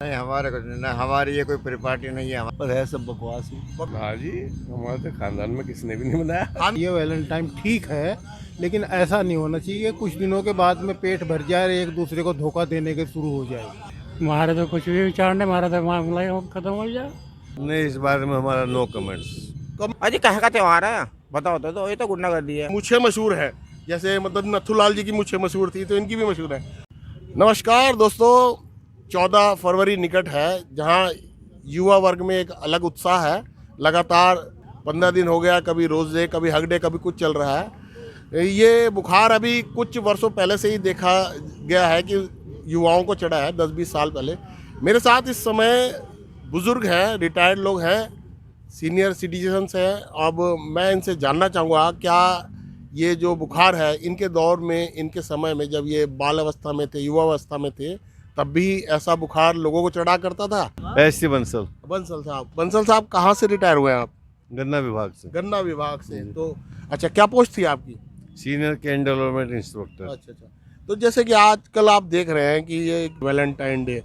नहीं हमारे कुछ नहीं, हमारी ये कोई परिपाटी नहीं है। पर है सब बकवास ही। हाँ जी, हमारे तो खानदान में किसी ने भी नहीं बनाया। ये वैलेंटाइन ठीक है, लेकिन ऐसा नहीं होना चाहिए। कुछ दिनों के बाद में पेट भर जाए, एक दूसरे को धोखा देने के शुरू हो जाए। हमारे तो कुछ भी विचार नहीं, हमारा तो मामला ही खत्म हो जाए। नहीं, इस बारे में हमारा नो कमेंट्स। अजी कहाँ का त्योहार है बताओ तो ये तो गुंडागर्दी है। मूछें मशहूर है, जैसे मतलब नथुलाल जी की मूछें मशहूर थी तो इनकी भी मशहूर है। नमस्कार दोस्तों, 14 फरवरी निकट है, जहां युवा वर्ग में एक अलग उत्साह है। लगातार 15 दिन हो गया, कभी रोज डे, कभी हग डे, कभी कुछ चल रहा है। ये बुखार अभी कुछ वर्षों पहले से ही देखा गया है कि युवाओं को चढ़ा है, 10-20 साल पहले। मेरे साथ इस समय बुजुर्ग हैं, रिटायर्ड लोग हैं, सीनियर सिटीजन्स हैं। अब मैं इनसे जानना चाहूँगा क्या ये जो बुखार है इनके दौर में, इनके समय में, जब ये बाल अवस्था में थे, युवा अवस्था में थे, तब भी ऐसा बुखार लोगों को चढ़ा करता था। ऐसे बंसल बंसल साहब कहाँ से रिटायर हुए हैं आप? गन्ना विभाग से, गन्ना विभाग से। तो अच्छा, क्या पोस्ट थी आपकी? Senior can development instructor. अच्छा। तो जैसे कि आजकल आप देख रहे हैं कि ये वैलेंटाइन डे,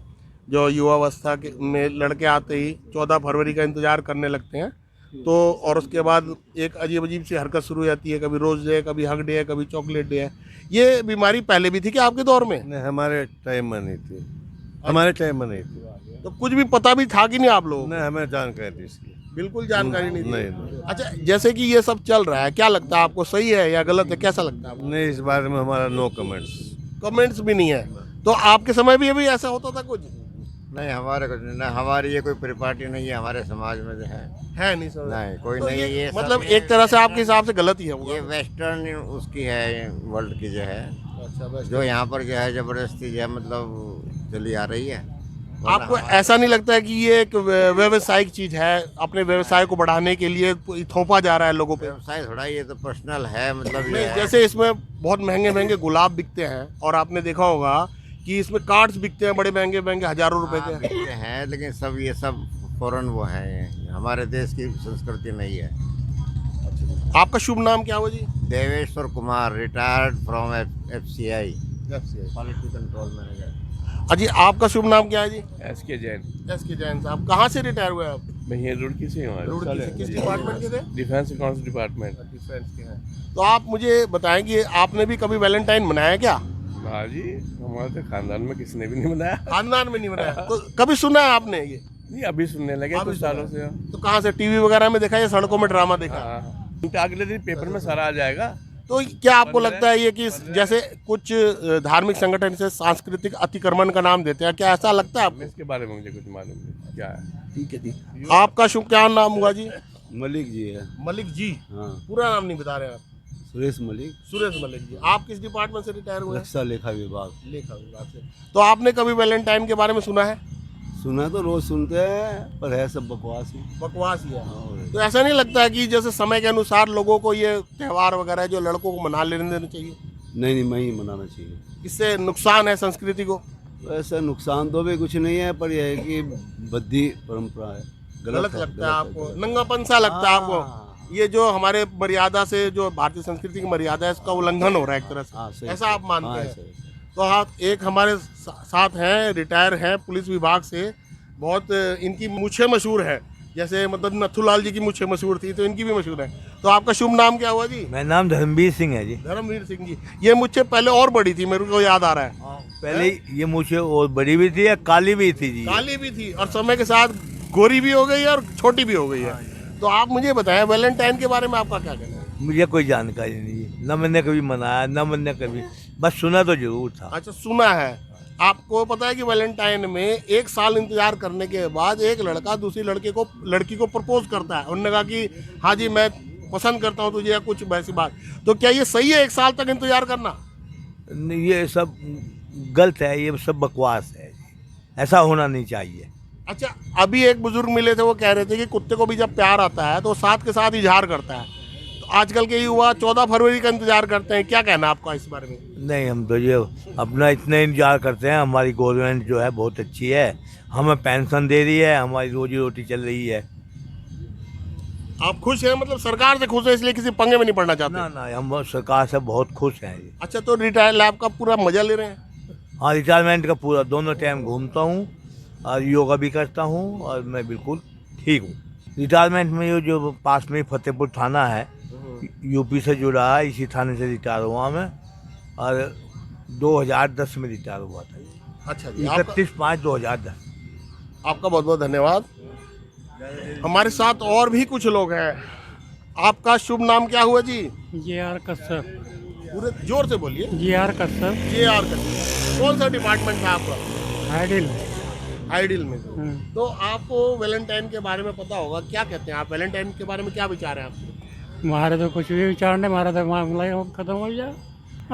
जो युवावस्था के में लड़के आते ही 14 फरवरी का इंतजार करने लगते हैं, तो और उसके बाद एक अजीब सी हरकत शुरू हो जाती है। कभी रोज डे, कभी हग डे, कभी चॉकलेट डे है। ये बीमारी पहले भी थी क्या आपके दौर में? नहीं, हमारे टाइम में नहीं थी, हमारे टाइम में नहीं थी। तो कुछ भी पता भी था कि नहीं आप लोगों को? नहीं, हमें जानकारी थी इसकी। बिल्कुल जानकारी नहीं थी। नहीं। अच्छा, जैसे कि ये सब चल रहा है, क्या लगता है आपको, सही है या गलत है, कैसा लगता है आपको? नहीं, इस बारे में हमारा नो कमेंट्स। कमेंट्स भी नहीं है। तो आपके समय भी अभी ऐसा होता था कुछ? नहीं हमारे कुछ नहीं, हमारी ये कोई परिपाटी नहीं है हमारे समाज में जो है नहीं सर। नहीं कोई तो नहीं। ये मतलब सब एक तरह से आपके हिसाब से गलत ही है वो। ये वेस्टर्न उसकी है, वर्ल्ड की जो है, अच्छा, बस जो यहाँ पर जो है जबरदस्ती जो है मतलब चली आ रही है। आपको ऐसा नहीं लगता है कि ये एक व्यवसायिक चीज है, अपने व्यवसाय को बढ़ाने के लिए थोपा जा रहा है लोगों पे? व्यवसाय थोड़ा, ये तो पर्सनल है, मतलब ये नहीं, है। जैसे इसमें बहुत महंगे गुलाब बिकते हैं, और आपने देखा होगा कि इसमें कार्ड्स बिकते हैं बड़े महंगे हजारों रुपए हाँ, के। बिकते हैं, लेकिन सब ये सब फॉरेन वो है, ये हमारे देश की संस्कृति नहीं है। आपका शुभ नाम क्या हुआ जी? Deveshwar Kumar, retired from FCI, quality control manager. अजी, आपका शुभ नाम क्या है जी? एसके जैन साहब, कहाँ से रिटायर हुए आप? मैं ये रुड़की से हूँ। रुड़की से। किस डिपार्टमेंट के थे? Defence accounts department. डिफेंस के हैं। तो आप मुझे बताएं कि आपने भी कभी वैलेंटाइन मनाया क्या? हाँ जी, हमारे तो खानदान में किसी ने भी नहीं बनाया। खानदान में नहीं मनाया। तो कभी सुना है आपने ये? नहीं, अभी सुनने लगे अभी कुछ सालों से। तो कहाँ से, टीवी वगैरह में देखा या सड़कों में ड्रामा देखा? हाँ, उनका अगले दिन पेपर में सारा आ जाएगा। तो क्या आपको लगता है ये कि जैसे कुछ धार्मिक संगठन से सांस्कृतिक अतिक्रमण का नाम देते हैं, क्या ऐसा लगता है आपको? इसके बारे में मुझे कुछ मालूम नहीं क्या है। ठीक है जी। आपका शुभ क्या नाम हुआ जी? मलिक जी है। मलिक जी? हाँ, पूरा नाम नहीं बता रहे आप? सुरेश मलिक, सुरेश मलिक जी। आप किस डिपार्टमेंट से रिटायर हुए हैं? रक्षा लेखा विभाग। लेखा विभाग से। तो आपने कभी वैलेंटाइन के बारे में सुना है? सुना तो रोज सुनते हैं, पर है सब बकवास ही। बकवास ही है। और तो ऐसा नहीं लगता है कि जैसे समय के अनुसार लोगों को ये त्योहार वगैरह जो लड़कों को मना लेने देना चाहिए? नहीं, मैं ही मनाना चाहिए। इससे नुकसान है संस्कृति को? वैसे नुकसान तो भी कुछ नहीं है, पर यह है कि बद्धी परंपरा है। गलत लगता है आपको? नंगापन सा लगता है आपको? ये जो हमारे मर्यादा से, जो भारतीय संस्कृति की मर्यादा है, इसका उल्लंघन हो रहा है एक तरह हाँ, से, सही। ऐसा आप मानते हाँ, हैं? सही। तो हाँ, एक हमारे साथ हैं, रिटायर हैं पुलिस विभाग से, बहुत इनकी मूछें मशहूर है, जैसे मतलब नथुलाल जी की मूछें मशहूर थी, तो इनकी भी मशहूर है। तो आपका शुभ नाम क्या हुआ जी? मेरा नाम धर्मवीर सिंह है जी। धर्मवीर सिंह जी। ये मूछें पहले और बड़ी थी, मेरे को याद आ रहा है। पहले ये मुझे और बड़ी भी थी या काली भी थी जी? काली भी थी, और समय के साथ गोरी भी हो गई है और छोटी भी हो गई है। तो आप मुझे बताएं, वैलेंटाइन के बारे में आपका क्या कहना है? मुझे कोई जानकारी नहीं है, न मैंने कभी मनाया, न मैंने कभी, बस सुना तो जरूर था। अच्छा, सुना है। आपको पता है कि वैलेंटाइन में 1 साल इंतजार करने के बाद एक लड़का दूसरी लड़की को प्रपोज करता है। उन्होंने कहा कि हाँ जी, मैं पसंद करता हूँ तुझे, या कुछ वैसी बात। तो क्या ये सही है 1 साल तक इंतजार करना? नहीं, ये सब गलत है, ये सब बकवास है, ऐसा होना नहीं चाहिए। अच्छा, अभी एक बुजुर्ग मिले थे, वो कह रहे थे कि कुत्ते को भी जब प्यार आता है तो साथ के साथ इजहार करता है। तो आजकल के युवा 14 फरवरी का इंतजार करते हैं, क्या कहना आपका इस बारे में? नहीं, हम तो ये अपना इतना इंतजार करते हैं। हमारी गवर्नमेंट जो है बहुत अच्छी है, हमें पेंशन दे रही है, हमारी रोजी रोटी चल रही है। आप खुश हैं? मतलब सरकार से खुश है, इसलिए किसी पंगे में नहीं पड़ना चाहते? ना, हम सरकार से बहुत खुश हैं जी। अच्छा, तो रिटायर लाइफ का पूरा मजा ले रहे हैं? हाँ, रिटायरमेंट का पूरा दोनों टाइम घूमता हूँ और योगा भी करता हूँ और मैं बिल्कुल ठीक हूँ। रिटायरमेंट में ये जो पास में फतेहपुर थाना है, यूपी से जुड़ा है, इसी थाने से रिटायर हुआ मैं और 2010 में रिटायर हुआ था। अच्छा जी, 31/5/2010। आपका बहुत बहुत धन्यवाद। हमारे साथ और भी कुछ लोग हैं। आपका शुभ नाम क्या हुआ जी? JR कश्यप। पूरे जोर से बोलिए। JR कश्यप। JR कश्यप। कौन सा डिपार्टमेंट था आपका? आइडिल। आइडिल में। तो आपको वैलेंटाइन के बारे में पता होगा, क्या कहते हैं आप? वैलेंटाइन के बारे में क्या विचार है आपके? हमारे तो कुछ भी विचार नहीं, हमारा तो मामला ही खत्म हो जाए।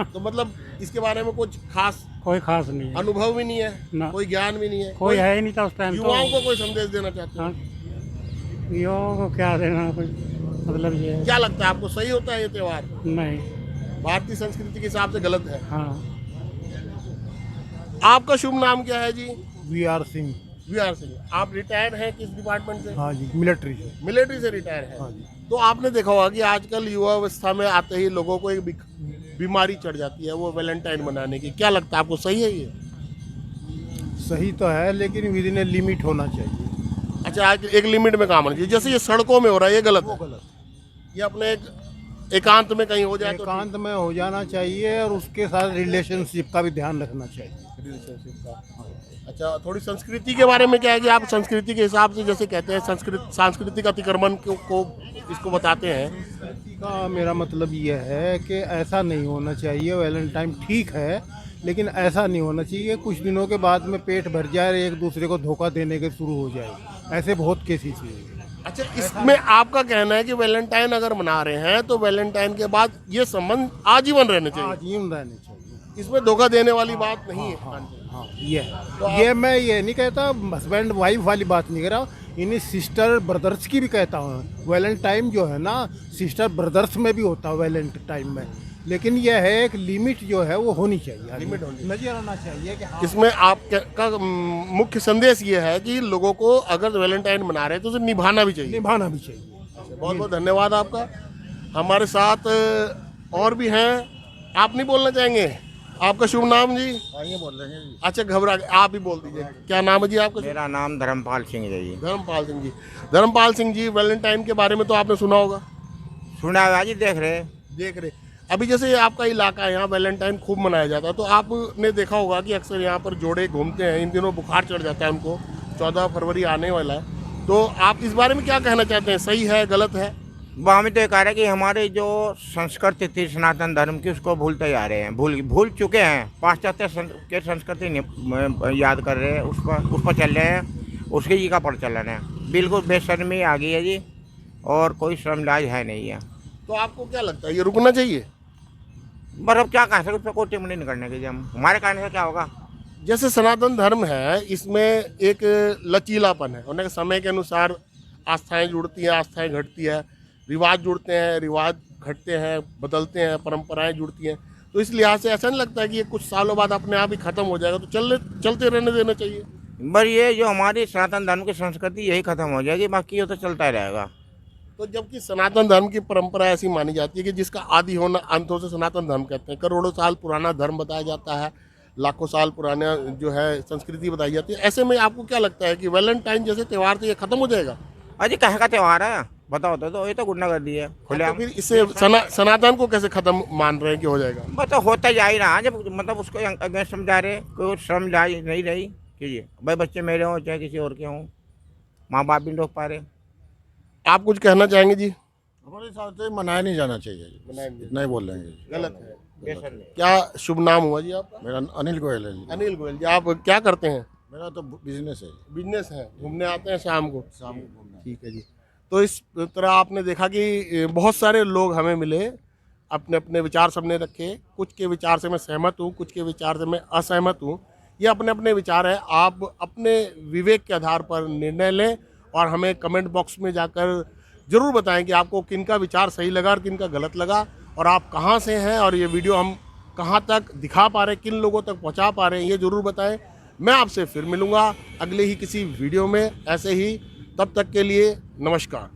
तो मतलब इसके बारे में कुछ खास कोई खास नहीं है, अनुभव भी नहीं है, ना। कोई ज्ञान भी नहीं है, कोई है ही नहीं था उस टाइम। युवाओं को कोई संदेश देना चाहते हाँ, हैं? युवाओं को क्या देना, कोई मतलब ये है। क्या लगता है आपको, सही होता है ये त्योहार? नहीं। भारतीय संस्कृति के हिसाब से गलत है। हाँ। आपका शुभ नाम क्या है जी? VR सिंह। VR सिंह। आप रिटायर्ड हैं किस डिपार्टमेंट से? हाँ जी, मिलिट्री से। मिलिट्री से रिटायर है। हाँ जी। तो आपने देखा होगा कि आजकल युवा अवस्था में आते ही लोगों को एक बीमारी चढ़ जाती है, वो वैलेंटाइन मनाने की। क्या लगता है आपको, सही है ये? सही तो है, लेकिन विद इन ए लिमिट होना चाहिए। अच्छा, आज एक लिमिट में काम होना चाहिए। जैसे ये सड़कों में हो रहा है, ये गलत वो है। गलत। ये अपने एकांत में कहीं हो जाए तो एकांत में हो जाना चाहिए और उसके साथ रिलेशनशिप का भी ध्यान रखना चाहिए। रिलेशनशिप का। अच्छा, थोड़ी संस्कृति के बारे में क्या है कि आप संस्कृति के हिसाब से जैसे कहते हैं सांस्कृतिक अतिक्रमण को इसको बताते हैं। का मेरा मतलब ये है कि ऐसा नहीं होना चाहिए। वैलेंटाइन ठीक है, लेकिन ऐसा नहीं होना चाहिए कुछ दिनों के बाद में पेट भर जाए और एक दूसरे को धोखा देने के शुरू हो जाए। ऐसे बहुत केसेस हुए। अच्छा, इसमें आपका कहना है कि वैलेंटाइन अगर मना रहे हैं तो वैलेंटाइन के बाद ये संबंध आजीवन रहने चाहिए, आजीवन रहने चाहिए। इसमें धोखा देने वाली बात नहीं है। हाँ, ये मैं ये नहीं कहता, हस्बैंड वाइफ वाली बात नहीं कर रहा, इन्हीं सिस्टर ब्रदर्स की भी कहता हूँ। वैलेंटाइन जो है ना, सिस्टर ब्रदर्स में भी होता है वैलेंटाइन में, लेकिन यह है एक लिमिट जो है वो होनी चाहिए। लिमिट होनी नजर आना चाहिए कि हाँ। इसमें आपका मुख्य संदेश ये है कि लोगों को अगर वैलेंटाइन मना रहे हैं तो उसे निभाना भी चाहिए। निभाना भी चाहिए। बहुत बहुत धन्यवाद आपका। हमारे साथ और भी हैं। आप नहीं बोलना चाहेंगे? आपका शुभ नाम जी? ये बोल रहे हैं जी। अच्छा, घबरा गए, आप ही बोल दीजिए। क्या नाम है जी आपका? मेरा नाम धर्मपाल सिंह है जी। धर्मपाल सिंह जी। धर्मपाल सिंह जी, वैलेंटाइन के बारे में तो आपने सुना होगा। सुना है जी, देख रहे। अभी जैसे आपका इलाका है, यहाँ वैलेंटाइन खूब मनाया जाता है, तो आपने देखा होगा कि अक्सर यहाँ पर जोड़े घूमते हैं। इन दिनों बुखार चढ़ जाता है उनको, 14 फरवरी आने वाला है। तो आप इस बारे में क्या कहना चाहते हैं, सही है गलत है? वो हमें तो ये कह रहे हैं कि हमारी जो संस्कृति थी सनातन धर्म की, उसको भूलते जा रहे हैं, भूल चुके हैं। पाश्चात्य के संस्कृति याद कर रहे हैं, उस पर चल रहे हैं, उसके जी का प्रचलन है। बिल्कुल बेशर्मी आ गई है जी, और कोई श्रमराज है नहीं है। तो आपको क्या लगता है, ये रुकना चाहिए? पर अब क्या कह सकते, उस पर कोई टिप्पणी नहीं करने की। हम हमारे कहने से क्या होगा? जैसे सनातन धर्म है, इसमें एक लचीलापन है। उन्हें समय के अनुसार आस्थाएं जुड़ती हैं, आस्थाएं घटती है, रिवाज जुड़ते हैं, रिवाज घटते हैं, बदलते हैं, परंपराएं जुड़ती हैं। तो इस लिहाज से ऐसा नहीं लगता है कि ये कुछ सालों बाद अपने आप ही खत्म हो जाएगा, तो चलते रहने देना चाहिए? पर ये जो हमारी सनातन धर्म की संस्कृति, यही खत्म हो जाएगी, बाकी ये तो चलता ही रहेगा। तो जबकि सनातन धर्म की परंपरा ऐसी मानी जाती है कि जिसका आदि होना अंत हो से सनातन धर्म कहते हैं। करोड़ों साल पुराना धर्म बताया जाता है, लाखों साल पुराना जो है संस्कृति बताई जाती है। ऐसे में आपको क्या लगता है कि वैलेंटाइन जैसे त्यौहार तो ये खत्म हो जाएगा? अजी कहाँ का त्यौहार है, बताओ तो ये तो गुंडागर्दी है खुले। तो फिर इससे सनातन को कैसे खत्म मान रहे हैं कि हो जाएगा? बस तो होता जा ही रहा, जब मतलब उसको अगेंस्ट समझा रहे, कोई समझा नहीं रही कीजिए। भाई बच्चे मेरे हों चाहे किसी और के हों, माँ बाप भी रोक पा रहे। आप कुछ कहना चाहेंगे जी? हमारे हिसाब से मनाया नहीं जाना चाहिए, इतना ही बोल रहे हैं। गलत है। क्या शुभ नाम हुआ जी आपका? मेरा अनिल गोयल है जी। अनिल गोयल जी। आप क्या करते हैं? मेरा तो बिजनेस है। बिजनेस है, घूमने आते हैं शाम को? शाम को घूमना। ठीक है जी। तो इस तरह आपने देखा कि बहुत सारे लोग हमें मिले, अपने अपने विचार सबने रखे। कुछ के विचार से मैं सहमत हूँ, कुछ के विचार से मैं असहमत हूँ। ये अपने अपने विचार है, आप अपने विवेक के आधार पर निर्णय लें और हमें कमेंट बॉक्स में जाकर ज़रूर बताएं कि आपको किन का विचार सही लगा और किन का गलत लगा, और आप कहाँ से हैं और ये वीडियो हम कहाँ तक दिखा पा रहे हैं, किन लोगों तक पहुँचा पा रहे हैं, ये ज़रूर बताएं। मैं आपसे फिर मिलूँगा अगले ही किसी वीडियो में ऐसे ही। तब तक के लिए नमस्कार।